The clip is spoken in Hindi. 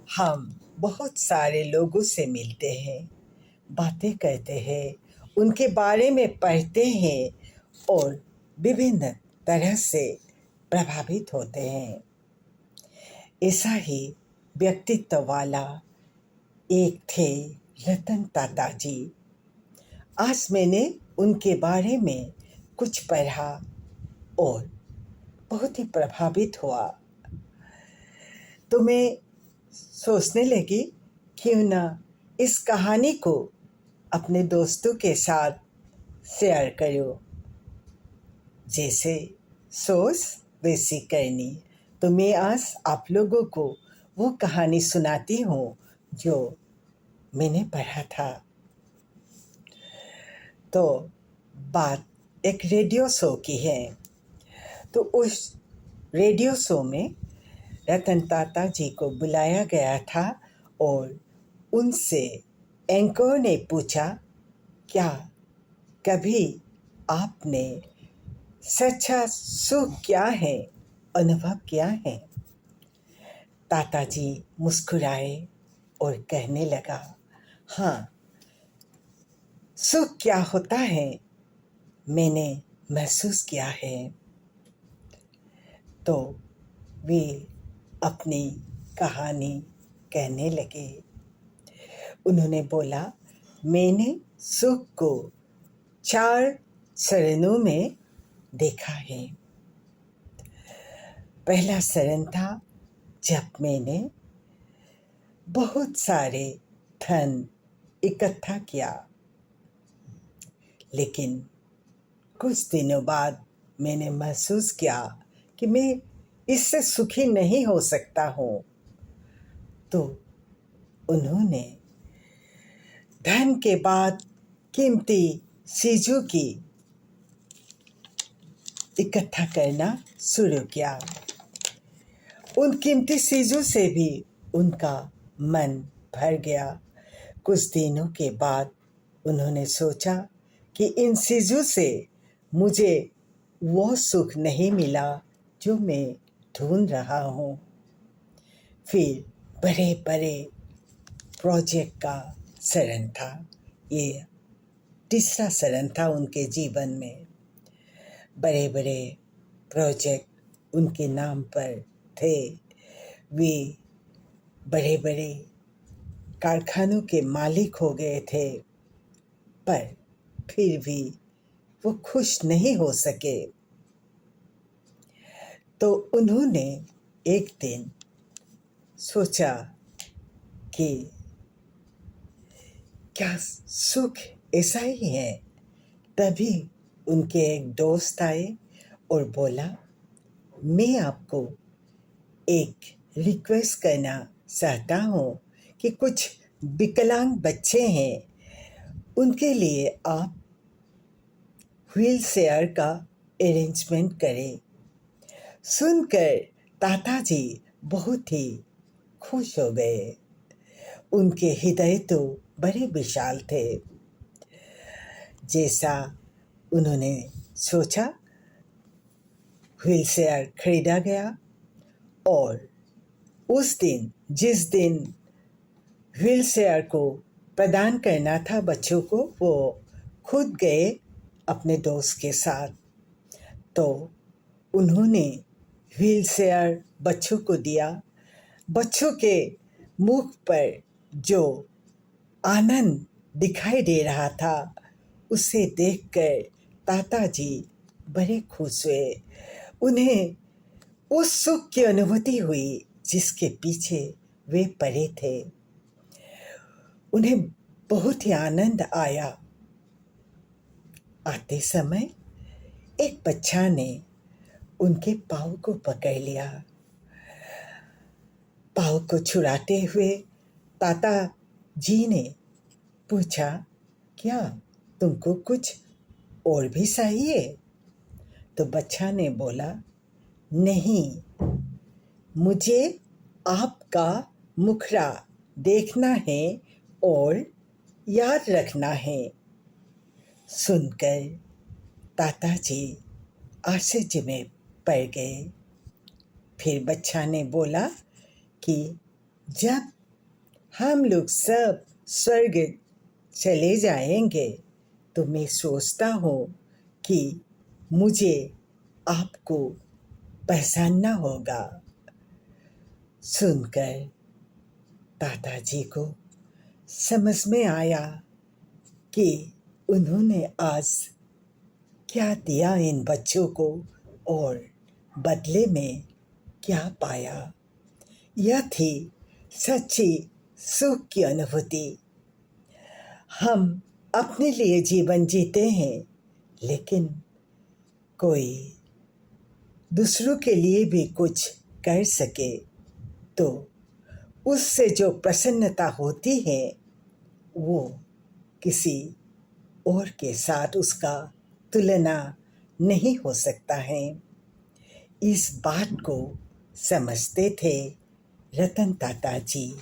हम बहुत सारे लोगों से मिलते हैं, बातें करते हैं, उनके बारे में पढ़ते हैं और विभिन्न तरह से प्रभावित होते हैं। ऐसा ही व्यक्तित्व वाला एक थे रतन टाटा जी। आज मैंने उनके बारे में कुछ पढ़ा और बहुत ही प्रभावित हुआ। तो मैं सोचने लगी क्यों ना इस कहानी को अपने दोस्तों के साथ शेयर करो। जैसे सोच वैसी करनी। तो मैं आज आप लोगों को वो कहानी सुनाती हूँ जो मैंने पढ़ा था। तो बात एक रेडियो शो की है। तो उस रेडियो शो में रतन टाटा जी को बुलाया गया था और उनसे एंकर ने पूछा, क्या कभी आपने सच्चा सुख क्या है अनुभव किया है? टाटा जी मुस्कुराए और कहने लगा, हाँ, सुख क्या होता है मैंने महसूस किया है। तो वे अपनी कहानी कहने लगे। उन्होंने बोला, मैंने सुख को 4 चरणों में देखा है। पहला चरण था जब मैंने बहुत सारे धन इकट्ठा किया, लेकिन कुछ दिनों बाद मैंने महसूस किया कि मैं इससे सुखी नहीं हो सकता हूँ। तो उन्होंने धन के बाद कीमती चीज़ों की इकट्ठा करना शुरू किया। उन कीमती चीज़ों से भी उनका मन भर गया। कुछ दिनों के बाद उन्होंने सोचा कि इन चीज़ों से मुझे वो सुख नहीं मिला जो मैं ढूंढ रहा हूँ। फिर बड़े बड़े प्रोजेक्ट का चरण था। ये तीसरा चरण था उनके जीवन में। बड़े बड़े प्रोजेक्ट उनके नाम पर थे। वे बड़े बड़े कारखानों के मालिक हो गए थे, पर फिर भी वो खुश नहीं हो सके। तो उन्होंने एक दिन सोचा कि क्या सुख ऐसा ही है? तभी उनके एक दोस्त आए और बोला, मैं आपको एक रिक्वेस्ट करना चाहता हूँ कि कुछ विकलांग बच्चे हैं, उनके लिए आप व्हील चेयर का अरेंजमेंट करें। सुनकर टाटा जी बहुत ही खुश हो गए। उनके हृदय तो बड़े विशाल थे। जैसा उन्होंने सोचा, व्हील चेयर खरीदा गया और उस दिन जिस दिन व्हील चेयर को प्रदान करना था बच्चों को, वो खुद गए अपने दोस्त के साथ। तो उन्होंने व्हील चेयर बच्चों को दिया। बच्चों के मुख पर जो आनंद दिखाई दे रहा था, उसे देखकर टाटा जी बड़े खुश हुए। उन्हें उस सुख की अनुभूति हुई जिसके पीछे वे पड़े थे। उन्हें बहुत ही आनंद आया। आते समय एक बच्चा ने उनके पाँव को पकड़ लिया। पाँव को छुड़ाते हुए टाटा जी ने पूछा, क्या तुमको कुछ और भी चाहिए? तो बच्चा ने बोला, नहीं, मुझे आपका मुखड़ा देखना है और याद रखना है। सुनकर टाटा जी आश्चर्य में पड़ गए। फिर बच्चा ने बोला कि जब हम लोग सब स्वर्ग चले जाएंगे तो मैं सोचता हूँ कि मुझे आपको पहचानना होगा। सुनकर दादाजी को समझ में आया कि उन्होंने आज क्या दिया इन बच्चों को और बदले में क्या पाया। यह थी सच्ची सुख की अनुभूति। हम अपने लिए जीवन जीते हैं, लेकिन कोई दूसरों के लिए भी कुछ कर सके तो उससे जो प्रसन्नता होती है वो किसी और के साथ उसका तुलना नहीं हो सकता है। इस बात को समझते थे रतन टाटा जी।